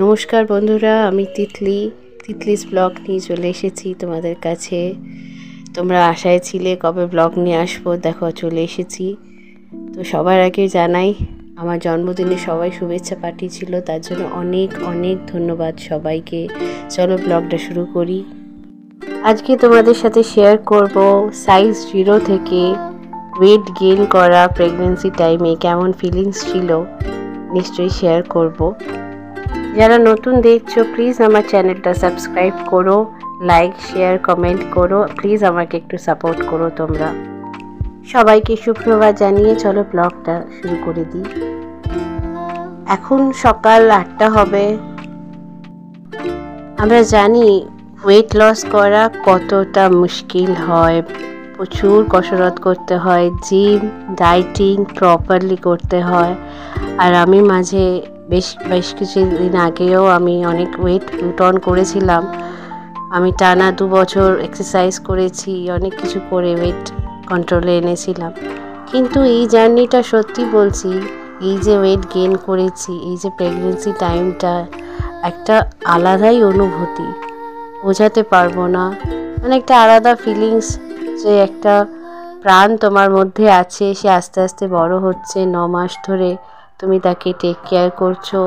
নমস্কার বন্ধুরা, আমি তিতলিস ব্লগ নিয়ে চলে এসেছি তোমাদের কাছে। তোমরা আশায় ছিলে কবে ব্লগ নিয়ে আসবো, দেখো চলে এসেছি। তো সবার আগে জানাই আমার জন্মদিনে সবাই শুভেচ্ছা পাঠিয়েছিল, তার জন্য অনেক অনেক ধন্যবাদ সবাইকে। চলো ব্লগটা শুরু করি। আজকে তোমাদের সাথে শেয়ার করব সাইজ 0 থেকে ওয়েট গেইন করা প্রেগন্যান্সি টাইমে কেমন ফিলিংস ছিল, নিশ্চয়ই শেয়ার করব। যারা নতুন দেখছো প্লিজ আমার চ্যানেলটা সাবস্ক্রাইব করো, লাইক শেয়ার কমেন্ট করো, প্লিজ আমাকে একটু সাপোর্ট করো তোমরা। সবাইকে সুপ্রভাত জানিয়ে চলো ব্লগটা শুরু করে দিই। এখন সকাল 8টা হবে। আমরা জানি ওয়েট লস করা কতটা মুশকিল হয়, প্রচুর কসরত করতে হয়, জিম ডায়েটিং প্রপারলি করতে হয়। আর আমি মাঝে বেশ কিছুদিন আগেও আমি অনেক ওয়েট পুট অন করেছিলাম। আমি টানা 2 বছর এক্সারসাইজ করেছি, অনেক কিছু করে ওয়েট কন্ট্রোলে এনেছিলাম। কিন্তু এই জার্নিটা সত্যি বলছি, এই যে ওয়েট গেইন করেছি, এই যে প্রেগনেন্সি টাইমটা একটা আলাদাই অনুভূতি, বোঝাতে পারবো না। মানে একটা আলাদা ফিলিংস, যে একটা প্রাণ তোমার মধ্যে আছে, সে আস্তে আস্তে বড় হচ্ছে। 9 মাস ধরে তুমি তাকে টেক কেয়ার করছো,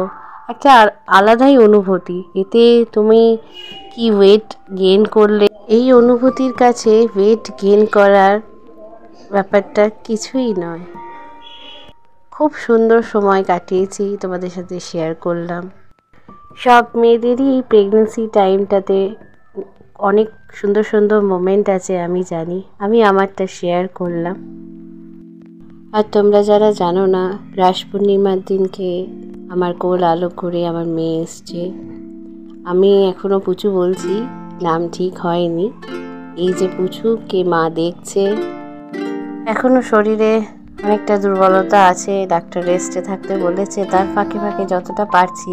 একটা আলাদাই অনুভূতি। এতে তুমি কি ওয়েট গেইন করলে, এই অনুভূতির কাছে ওয়েট গেইন করার ব্যাপারটা কিছুই নয়। খুব সুন্দর সময় কাটিয়েছি, তোমাদের সাথে শেয়ার করলাম। সব মেয়েদেরই এই প্রেগনেন্সি টাইমটাতে অনেক সুন্দর সুন্দর মোমেন্ট আছে, আমি জানি, আমি আমারটা শেয়ার করলাম। আর তোমরা যারা জানো না, রাস পূর্ণিমার দিনকে আমার কোল আলো করে আমার মেয়ে এসছে। আমি এখনও পুচু বলছি, নাম ঠিক হয়নি। এই যে পুচুকে মা দেখছে, এখনও শরীরে অনেকটা দুর্বলতা আছে, ডাক্তার রেস্টে থাকতে বলেছে। তার ফাঁকে ফাঁকে যতটা পারছি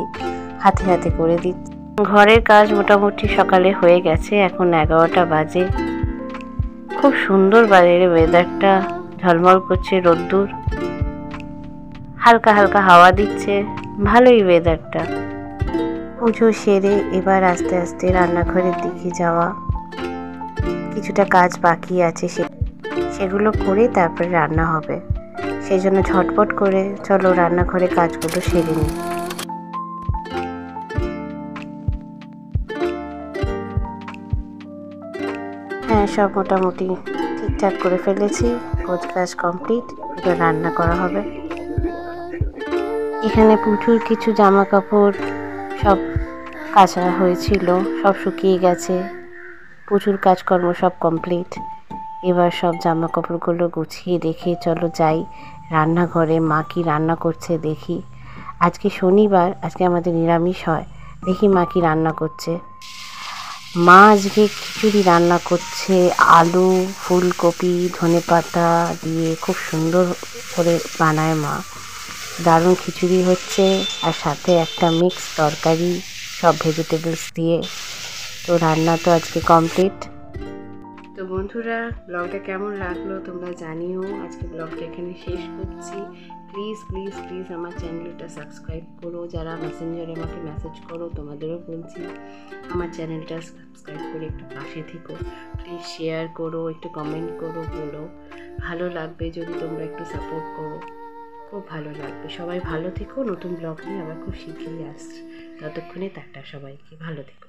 হাতে হাতে করে দিচ্ছি। ঘরের কাজ মোটামুটি সকালে হয়ে গেছে, এখন 11টা বাজে। খুব সুন্দর বাইরের ওয়েদারটা, ঝলমল করছে রোদ্দুর, হালকা হালকা হাওয়া দিচ্ছে, ভালোই ওয়েদারটা। পুজো সেরে এবার আস্তে আস্তে রান্নাঘরের দিকে যাওয়া। কিছুটা কাজ বাকি আছে, সেগুলো করে তারপরে রান্না হবে। সেই জন্য ঝটপট করে চলো রান্নাঘরে কাজগুলো সেরে নিই। হ্যাঁ, সব মোটামুটি ঠিকঠাক করে ফেলেছি, কাজ কমপ্লিট। এবার রান্না করা হবে। এখানে প্রচুর কিছু জামা কাপড় সব কাচা হয়েছিল, সব শুকিয়ে গেছে, প্রচুর কাজকর্ম সব কমপ্লিট। এবার সব জামা কাপড়গুলো গুছিয়ে রেখে চলো যাই রান্নাঘরে, মা কি রান্না করছে দেখি। আজকে শনিবার, আজকে আমাদের নিরামিষ হয়, দেখি মা কি রান্না করছে। মা আজকে খিচুড়ি রান্না করছে, আলু ফুলকপি ধনেপাতা দিয়ে খুব সুন্দর করে বানায় মা। দারুণ খিচুড়ি হচ্ছে, আর সাথে একটা মিক্স তরকারি, সব ভেজিটেবলস দিয়ে। তো রান্না তো আজকে কমপ্লিট। তো বন্ধুরা, ব্লগটা কেমন লাগলো তোমরা জানিও। আজকে ব্লগটা এখানে শেষ করছি। প্লিজ প্লিজ প্লিজ আমার চ্যানেলটা সাবস্ক্রাইব করো। যারা মেসেঞ্জারে আমাকে মেসেজ করো তোমাদেরও বলছি, আমার চ্যানেলটা সাবস্ক্রাইব করে একটু পাশে থেকো। প্লিজ শেয়ার করো, একটু কমেন্ট করো, বলো ভালো লাগবে যদি তোমরা একটু সাপোর্ট করো, খুব ভালো লাগবে। সবাই ভালো থেকো। নতুন ব্লগ নিয়ে আবার খুব শীঘ্রই আসছি। ততক্ষণে টাটা, সবাইকে ভালো থেকো।